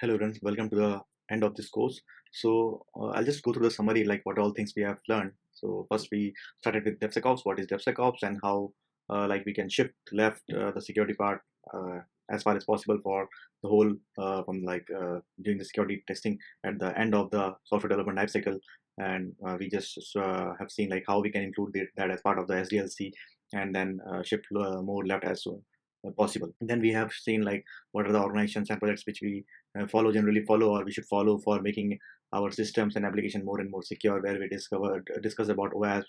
Hello friends, welcome to the end of this course. I'll just go through the summary, like what all things we have learned. So first we started with DevSecOps, what is DevSecOps and how like we can shift left the security part as far as possible for the whole from doing the security testing at the end of the software development lifecycle. And we just have seen like how we can include that as part of the SDLC and then shift more left as soon possible. And then we have seen like what are the organizations and projects which we generally follow or we should follow for making our systems and application more and more secure, where we discuss about OASP,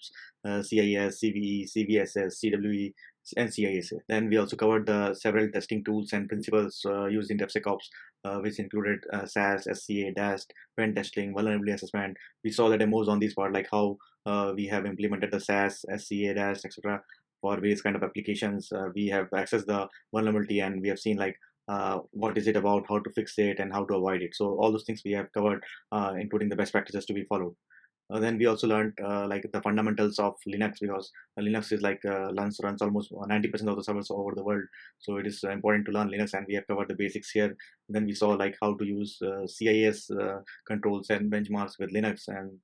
CIS, CVE, CVSS, CWE, and CISA. Then we also covered the several testing tools and principles used in DevSecOps, which included SAST, SCA, DAST, pen testing, vulnerability assessment. We saw the demos on this part, like how we have implemented the SAST, SCA, DAST, etc. for various kind of applications. We have accessed the vulnerability and we have seen like what is it about, how to fix it, and how to avoid it. So all those things we have covered, including the best practices to be followed. Then we also learned like the fundamentals of Linux, because Linux is like runs almost 90% of the servers over the world. So it is important to learn Linux, and we have covered the basics here. Then we saw like how to use CIS controls and benchmarks with Linux, and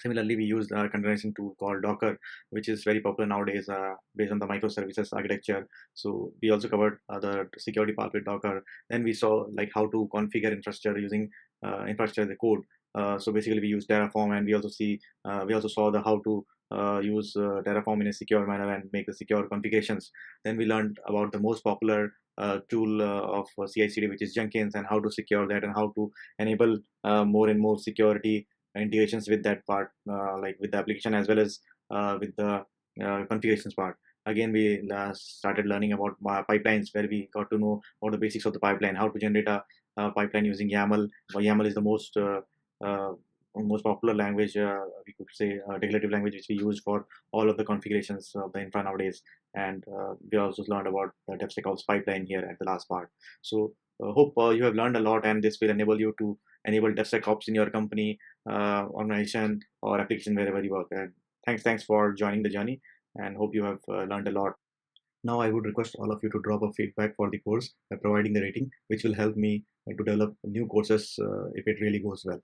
similarly, we use a containerization tool called Docker, which is very popular nowadays based on the microservices architecture. So we also covered the security part with Docker. Then we saw like how to configure infrastructure using infrastructure as a code. So basically, we use Terraform, and we also saw the how to use Terraform in a secure manner and make the secure configurations. Then we learned about the most popular tool of CI/CD, which is Jenkins, and how to secure that and how to enable more and more security integrations with that part, like with the application as well as with the configurations part. Again, we started learning about pipelines, where we got to know all the basics of the pipeline, how to generate a pipeline using YAML. YAML is the most popular language, we could say, declarative language, which we use for all of the configurations of the infra nowadays. And we also learned about the DevSecOps pipeline here at the last part. So hope you have learned a lot, and this will enable you to enable DevSecOps in your company, organization, or application wherever you work. And thanks for joining the journey, and hope you have learned a lot. Now I would request all of you to drop a feedback for the course by providing the rating, which will help me to develop new courses if it really goes well.